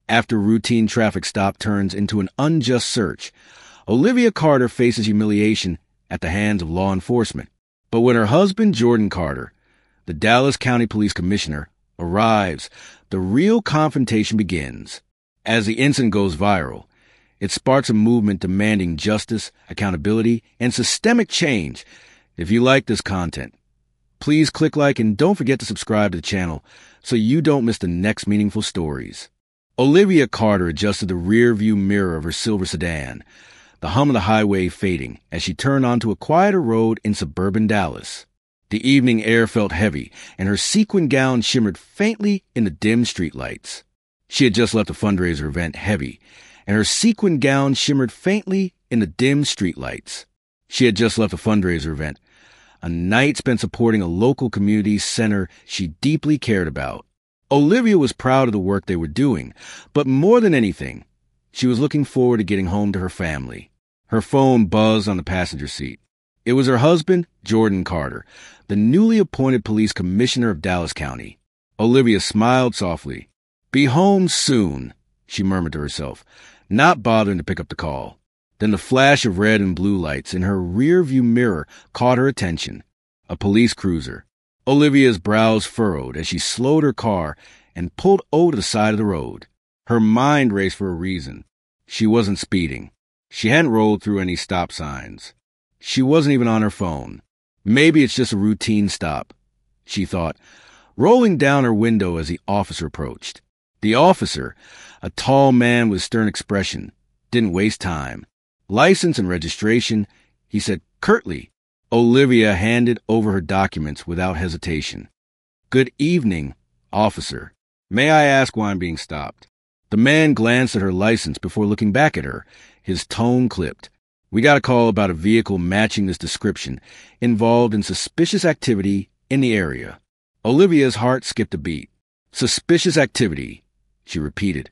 After a routine traffic stop turns into an unjust search, Olivia Carter faces humiliation at the hands of law enforcement. But when her husband, Jordan Carter, the Dallas County Police Commissioner, arrives, the real confrontation begins. As the incident goes viral, it sparks a movement demanding justice, accountability, and systemic change. If you like this content, please click like and don't forget to subscribe to the channel so you don't miss the next meaningful stories. Olivia Carter adjusted the rear-view mirror of her silver sedan, the hum of the highway fading as she turned onto a quieter road in suburban Dallas. The evening air felt heavy, and her sequin gown shimmered faintly in the dim streetlights. She had just left a fundraiser event heavy, and her sequin gown shimmered faintly in the dim streetlights. She had just left a fundraiser event, a night spent supporting a local community center she deeply cared about. Olivia was proud of the work they were doing, but more than anything, she was looking forward to getting home to her family. Her phone buzzed on the passenger seat. It was her husband, Jordan Carter, the newly appointed police commissioner of Dallas County. Olivia smiled softly. "Be home soon," she murmured to herself, not bothering to pick up the call. Then the flash of red and blue lights in her rear-view mirror caught her attention. A police cruiser. Olivia's brows furrowed as she slowed her car and pulled over to the side of the road. Her mind raced for a reason. She wasn't speeding. She hadn't rolled through any stop signs. She wasn't even on her phone. Maybe it's just a routine stop, she thought, rolling down her window as the officer approached. The officer, a tall man with a stern expression, didn't waste time. "License and registration," he said curtly. Olivia handed over her documents without hesitation. "Good evening, officer. May I ask why I'm being stopped?" The man glanced at her license before looking back at her, his tone clipped. "We got a call about a vehicle matching this description involved in suspicious activity in the area." Olivia's heart skipped a beat. "Suspicious activity," she repeated,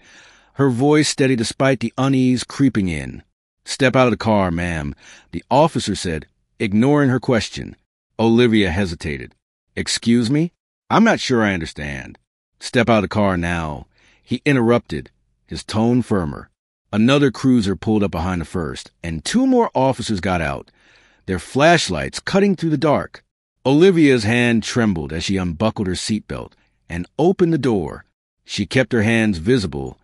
her voice steady despite the unease creeping in. "Step out of the car, ma'am," the officer said, ignoring her question. Olivia hesitated. "Excuse me? I'm not sure I understand." "Step out of the car now," he interrupted, his tone firmer. Another cruiser pulled up behind the first, and two more officers got out, their flashlights cutting through the dark. Olivia's hand trembled as she unbuckled her seatbelt and opened the door. She kept her hands visible,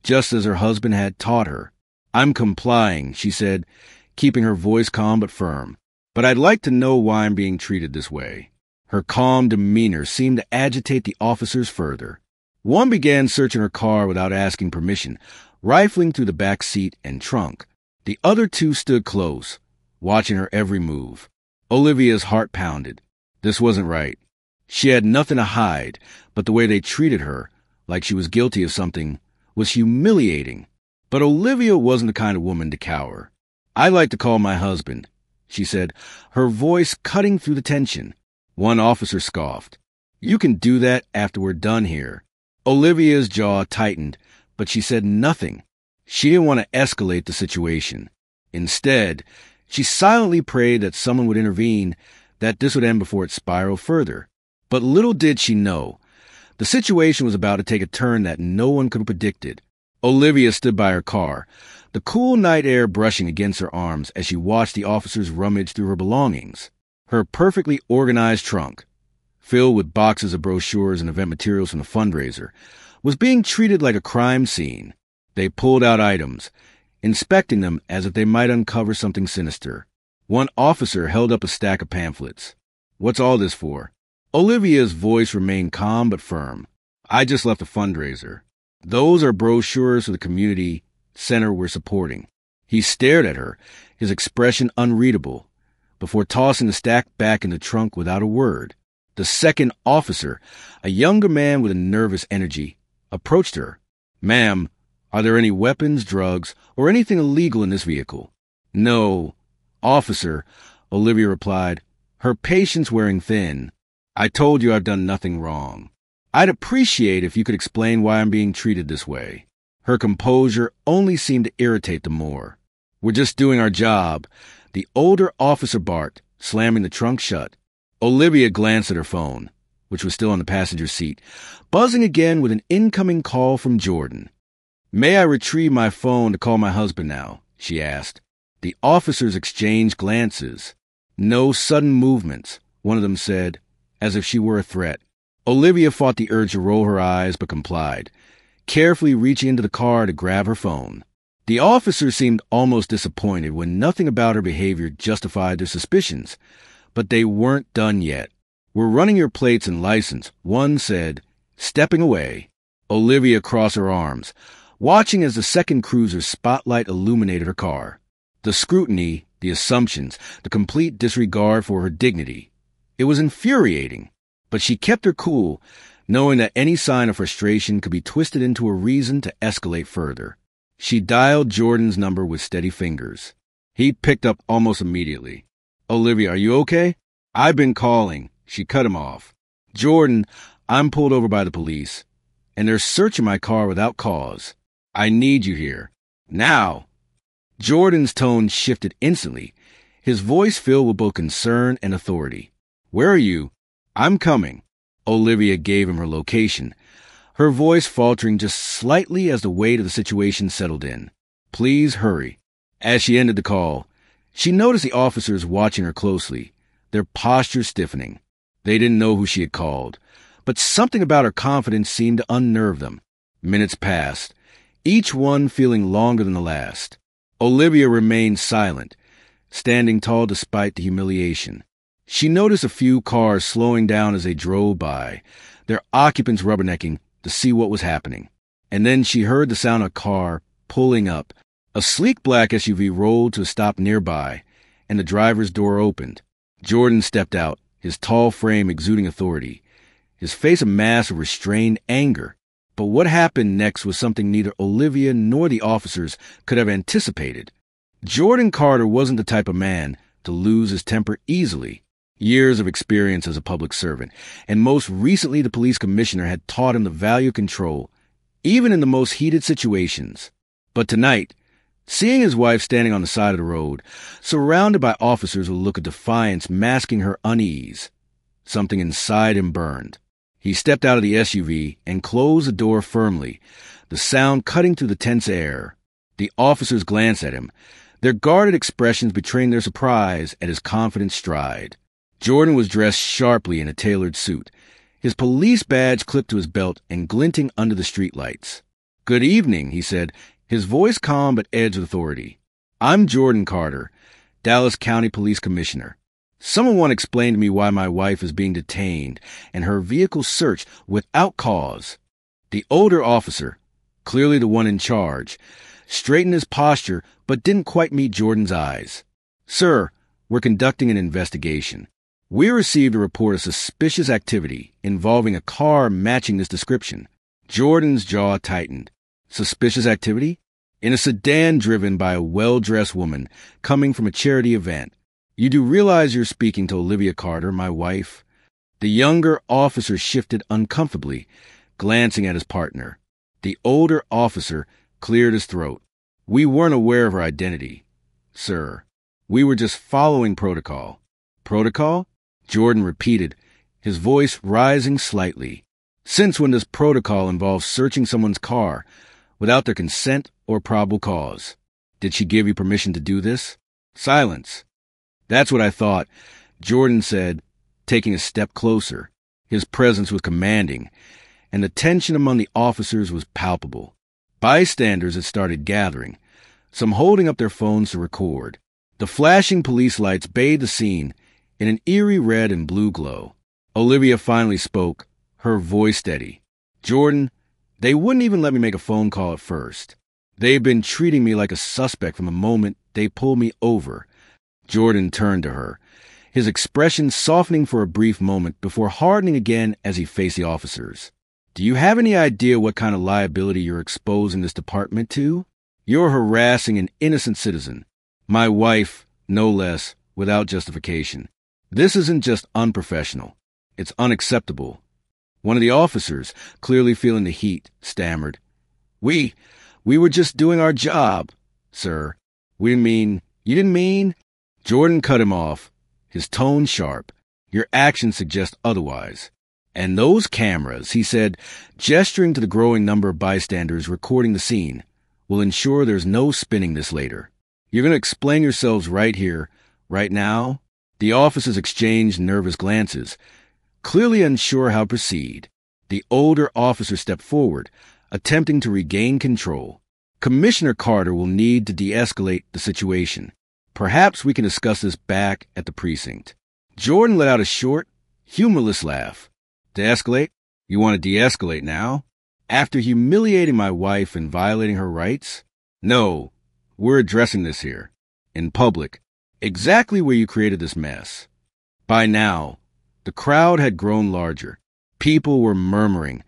just as her husband had taught her. "I'm complying," she said, keeping her voice calm but firm. "But I'd like to know why I'm being treated this way." Her calm demeanor seemed to agitate the officers further. One began searching her car without asking permission, rifling through the back seat and trunk. The other two stood close, watching her every move. Olivia's heart pounded. This wasn't right. She had nothing to hide, but the way they treated her, like she was guilty of something, was humiliating. But Olivia wasn't the kind of woman to cower. "I'd like to call my husband," she said, her voice cutting through the tension. One officer scoffed. "You can do that after we're done here." Olivia's jaw tightened, but she said nothing. She didn't want to escalate the situation. Instead, she silently prayed that someone would intervene, that this would end before it spiraled further. But little did she know, the situation was about to take a turn that no one could have predicted. Olivia stood by her car, the cool night air brushing against her arms as she watched the officers rummage through her belongings. Her perfectly organized trunk, filled with boxes of brochures and event materials from the fundraiser, was being treated like a crime scene. They pulled out items, inspecting them as if they might uncover something sinister. One officer held up a stack of pamphlets. "What's all this for?" Olivia's voice remained calm but firm. "I just left a fundraiser. Those are brochures for the community center we're supporting." He stared at her, his expression unreadable, before tossing the stack back in the trunk without a word. The second officer, a younger man with a nervous energy, approached her. "Ma'am, are there any weapons, drugs, or anything illegal in this vehicle?" "No, officer," Olivia replied, her patience wearing thin. "I told you I've done nothing wrong. I'd appreciate if you could explain why I'm being treated this way." Her composure only seemed to irritate them more. "We're just doing our job," the older officer barked, slamming the trunk shut. Olivia glanced at her phone, which was still on the passenger seat, buzzing again with an incoming call from Jordan. May I retrieve my phone to call my husband now? She asked. The officers exchanged glances. No sudden movements, one of them said, as if she were a threat. Olivia fought the urge to roll her eyes but complied, carefully reaching into the car to grab her phone. The officers seemed almost disappointed when nothing about her behavior justified their suspicions. But they weren't done yet. We're running your plates and license, one said, stepping away. Olivia crossed her arms, watching as the second cruiser's spotlight illuminated her car. The scrutiny, the assumptions, the complete disregard for her dignity. It was infuriating, but she kept her cool, knowing that any sign of frustration could be twisted into a reason to escalate further. She dialed Jordan's number with steady fingers. He picked up almost immediately. Olivia, are you okay? I've been calling. She cut him off. Jordan, I'm pulled over by the police, and they're searching my car without cause. I need you here. Now. Jordan's tone shifted instantly, his voice filled with both concern and authority. Where are you? I'm coming. Olivia gave him her location, her voice faltering just slightly as the weight of the situation settled in. Please hurry. As she ended the call, she noticed the officers watching her closely, their posture stiffening. They didn't know who she had called, but something about her confidence seemed to unnerve them. Minutes passed, each one feeling longer than the last. Olivia remained silent, standing tall despite the humiliation. She noticed a few cars slowing down as they drove by, their occupants rubbernecking to see what was happening. And then she heard the sound of a car pulling up. A sleek black SUV rolled to a stop nearby, and the driver's door opened. Jordan stepped out, his tall frame exuding authority, his face a mask of restrained anger. But what happened next was something neither Olivia nor the officers could have anticipated. Jordan Carter wasn't the type of man to lose his temper easily. Years of experience as a public servant, and most recently the police commissioner had taught him the value of control, even in the most heated situations. But tonight, seeing his wife standing on the side of the road, surrounded by officers with a look of defiance masking her unease, something inside him burned. He stepped out of the SUV and closed the door firmly, the sound cutting through the tense air. The officers glanced at him, their guarded expressions betraying their surprise at his confident stride. Jordan was dressed sharply in a tailored suit, his police badge clipped to his belt and glinting under the streetlights. Good evening, he said, his voice calm but edged with authority. I'm Jordan Carter, Dallas County Police Commissioner. Someone explained to me why my wife is being detained and her vehicle searched without cause. The older officer, clearly the one in charge, straightened his posture but didn't quite meet Jordan's eyes. Sir, we're conducting an investigation. We received a report of suspicious activity involving a car matching this description. Jordan's jaw tightened. Suspicious activity? In a sedan driven by a well-dressed woman coming from a charity event. You do realize you're speaking to Olivia Carter, my wife? The younger officer shifted uncomfortably, glancing at his partner. The older officer cleared his throat. We weren't aware of her identity, sir. We were just following protocol. Protocol? Jordan repeated, his voice rising slightly. Since when does protocol involve searching someone's car without their consent or probable cause? Did she give you permission to do this? Silence. That's what I thought, Jordan said, taking a step closer. His presence was commanding, and the tension among the officers was palpable. Bystanders had started gathering, some holding up their phones to record. The flashing police lights bathed the scene in an eerie red and blue glow. Olivia finally spoke, her voice steady. Jordan, they wouldn't even let me make a phone call at first. They've been treating me like a suspect from the moment they pulled me over. Jordan turned to her, his expression softening for a brief moment before hardening again as he faced the officers. Do you have any idea what kind of liability you're exposing this department to? You're harassing an innocent citizen. My wife, no less, without justification. This isn't just unprofessional. It's unacceptable. One of the officers, clearly feeling the heat, stammered. We were just doing our job, sir. You didn't mean? Jordan cut him off, his tone sharp. Your actions suggest otherwise. And those cameras, he said, gesturing to the growing number of bystanders recording the scene, will ensure there's no spinning this later. You're going to explain yourselves right here, right now? The officers exchanged nervous glances, clearly unsure how to proceed. The older officer stepped forward, attempting to regain control. Commissioner Carter will need to de-escalate the situation. Perhaps we can discuss this back at the precinct. Jordan let out a short, humorless laugh. De-escalate? You want to de-escalate now? After humiliating my wife and violating her rights? No, we're addressing this here. In public. Exactly where you created this mess. By now, the crowd had grown larger. People were murmuring,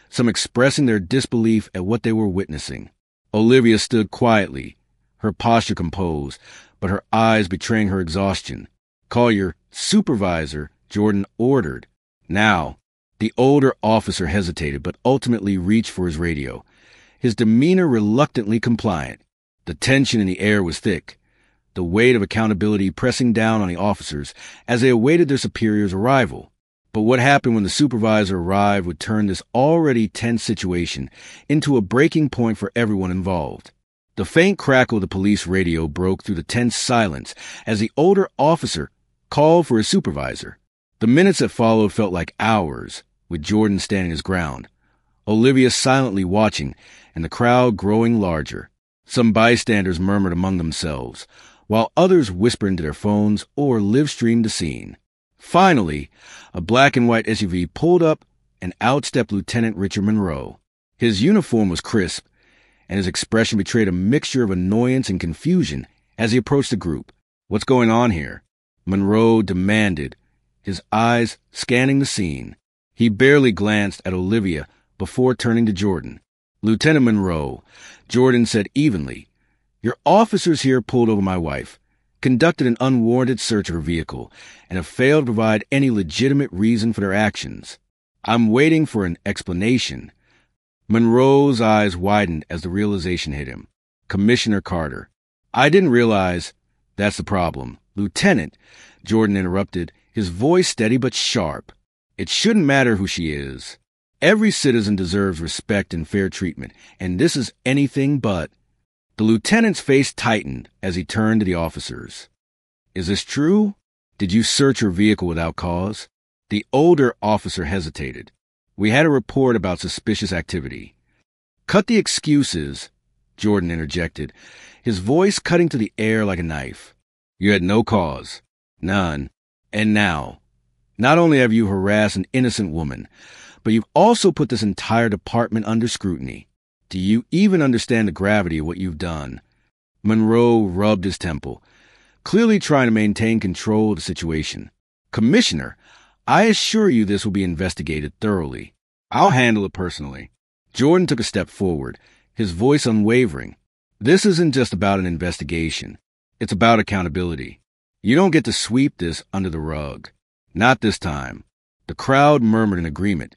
some expressing their disbelief at what they were witnessing. Olivia stood quietly, her posture composed, but her eyes betraying her exhaustion. Call your supervisor, Jordan ordered. Now, the older officer hesitated, but ultimately reached for his radio, his demeanor reluctantly compliant. The tension in the air was thick, the weight of accountability pressing down on the officers as they awaited their superior's arrival. But what happened when the supervisor arrived would turn this already tense situation into a breaking point for everyone involved. The faint crackle of the police radio broke through the tense silence as the older officer called for his supervisor. The minutes that followed felt like hours, with Jordan standing his ground, Olivia silently watching, and the crowd growing larger. Some bystanders murmured among themselves, while others whispered into their phones or live-streamed the scene. Finally, a black and white SUV pulled up and out stepped Lieutenant Richard Monroe. His uniform was crisp, and his expression betrayed a mixture of annoyance and confusion as he approached the group. What's going on here? Monroe demanded, his eyes scanning the scene. He barely glanced at Olivia before turning to Jordan. Lieutenant Monroe, Jordan said evenly, your officers here pulled over my wife, conducted an unwarranted search of her vehicle, and have failed to provide any legitimate reason for their actions. I'm waiting for an explanation. Monroe's eyes widened as the realization hit him. Commissioner Carter. I didn't realize that's the problem. Lieutenant, Jordan interrupted, his voice steady but sharp. It shouldn't matter who she is. Every citizen deserves respect and fair treatment, and this is anything but. The lieutenant's face tightened as he turned to the officers. Is this true? Did you search her vehicle without cause? The older officer hesitated. We had a report about suspicious activity. Cut the excuses, Jordan interjected, his voice cutting to the air like a knife. You had no cause. None. And now, not only have you harassed an innocent woman, but you've also put this entire department under scrutiny. Do you even understand the gravity of what you've done? Monroe rubbed his temple, clearly trying to maintain control of the situation. Commissioner, I assure you this will be investigated thoroughly. I'll handle it personally. Jordan took a step forward, his voice unwavering. This isn't just about an investigation. It's about accountability. You don't get to sweep this under the rug. Not this time. The crowd murmured in agreement,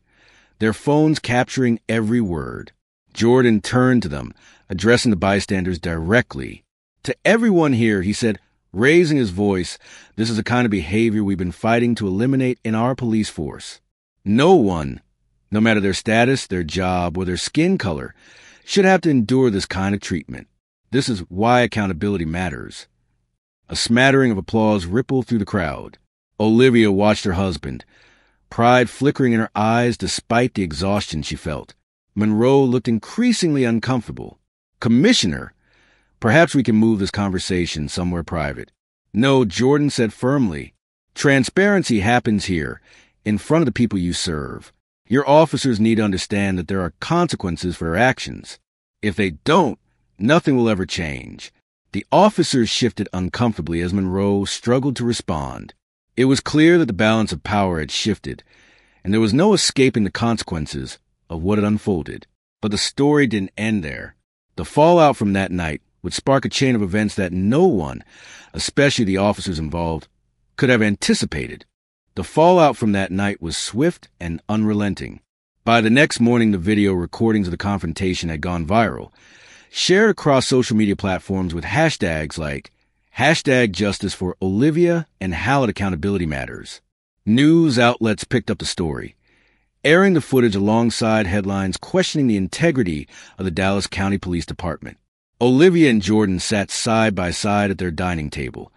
their phones capturing every word. Jordan turned to them, addressing the bystanders directly. To everyone here, he said, raising his voice, this is the kind of behavior we've been fighting to eliminate in our police force. No one, no matter their status, their job, or their skin color, should have to endure this kind of treatment. This is why accountability matters. A smattering of applause rippled through the crowd. Olivia watched her husband, pride flickering in her eyes despite the exhaustion she felt. Monroe looked increasingly uncomfortable. Commissioner, perhaps we can move this conversation somewhere private. No, Jordan said firmly. Transparency happens here, in front of the people you serve. Your officers need to understand that there are consequences for their actions. If they don't, nothing will ever change. The officers shifted uncomfortably as Monroe struggled to respond. It was clear that the balance of power had shifted, and there was no escaping the consequences of what had unfolded. But the story didn't end there. The fallout from that night would spark a chain of events that no one, especially the officers involved, could have anticipated. The fallout from that night was swift and unrelenting. By the next morning, the video recordings of the confrontation had gone viral, shared across social media platforms with hashtags like #Justice for Olivia and Hallett Accountability Matters. News outlets picked up the story, airing the footage alongside headlines questioning the integrity of the Dallas County Police Department. Olivia and Jordan sat side by side at their dining table,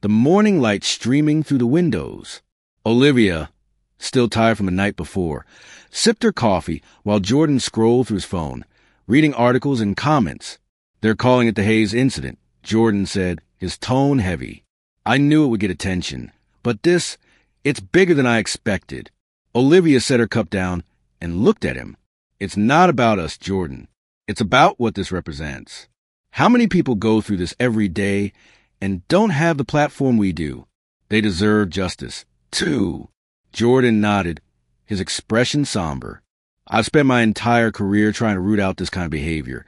the morning light streaming through the windows. Olivia, still tired from the night before, sipped her coffee while Jordan scrolled through his phone, reading articles and comments. "They're calling it the Hayes incident," Jordan said, his tone heavy. "I knew it would get attention, but it's bigger than I expected." Olivia set her cup down and looked at him. "It's not about us, Jordan. It's about what this represents. How many people go through this every day and don't have the platform we do? They deserve justice, too." Jordan nodded, his expression somber. "I've spent my entire career trying to root out this kind of behavior,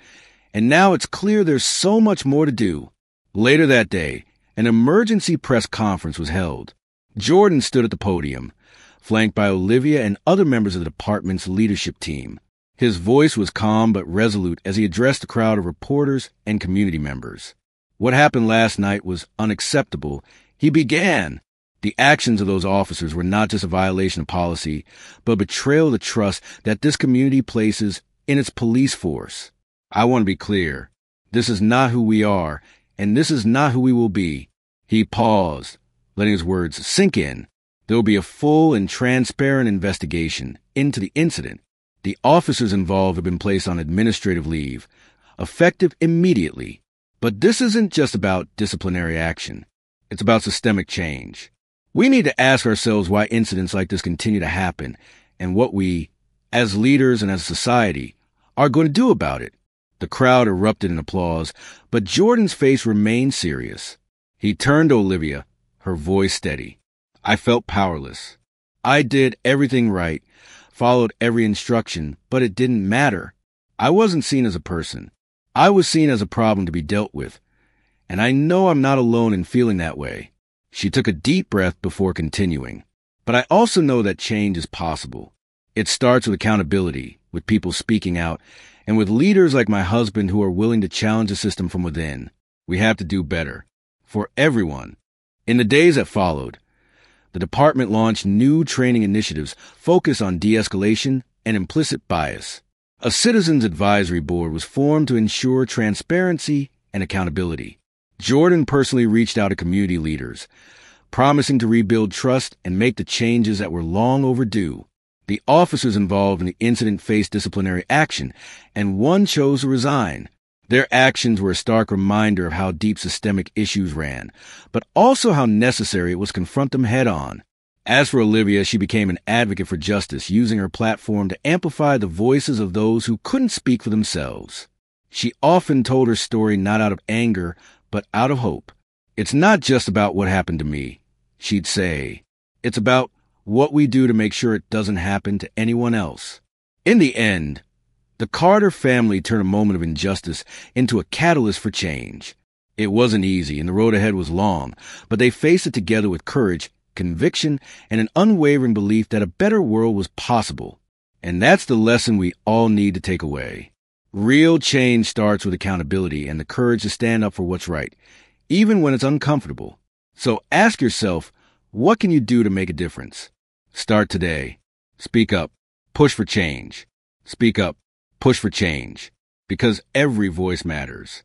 and now it's clear there's so much more to do." Later that day, an emergency press conference was held. Jordan stood at the podium, flanked by Olivia and other members of the department's leadership team. His voice was calm but resolute as he addressed the crowd of reporters and community members. "What happened last night was unacceptable," he began. "The actions of those officers were not just a violation of policy, but a betrayal of the trust that this community places in its police force. I want to be clear. This is not who we are, and this is not who we will be." He paused, letting his words sink in. "There will be a full and transparent investigation into the incident. The officers involved have been placed on administrative leave, effective immediately. But this isn't just about disciplinary action. It's about systemic change. We need to ask ourselves why incidents like this continue to happen and what we, as leaders and as a society, are going to do about it." The crowd erupted in applause, but Jordan's face remained serious. He turned to Olivia, her voice steady. "I felt powerless. I did everything right, followed every instruction, but it didn't matter. I wasn't seen as a person. I was seen as a problem to be dealt with. And I know I'm not alone in feeling that way." She took a deep breath before continuing. "But I also know that change is possible. It starts with accountability, with people speaking out, and with leaders like my husband who are willing to challenge the system from within. We have to do better. For everyone." In the days that followed, the department launched new training initiatives focused on de-escalation and implicit bias. A citizens advisory board was formed to ensure transparency and accountability. Jordan personally reached out to community leaders, promising to rebuild trust and make the changes that were long overdue. The officers involved in the incident faced disciplinary action, and one chose to resign. Their actions were a stark reminder of how deep systemic issues ran, but also how necessary it was to confront them head-on. As for Olivia, she became an advocate for justice, using her platform to amplify the voices of those who couldn't speak for themselves. She often told her story not out of anger, but out of hope. "It's not just about what happened to me," she'd say. "It's about what we do to make sure it doesn't happen to anyone else." In the end, the Carter family turned a moment of injustice into a catalyst for change. It wasn't easy, and the road ahead was long, but they faced it together with courage, conviction, and an unwavering belief that a better world was possible. And that's the lesson we all need to take away. Real change starts with accountability and the courage to stand up for what's right, even when it's uncomfortable. So ask yourself, what can you do to make a difference? Start today. Speak up. Push for change. Speak up. Push for change. Because every voice matters.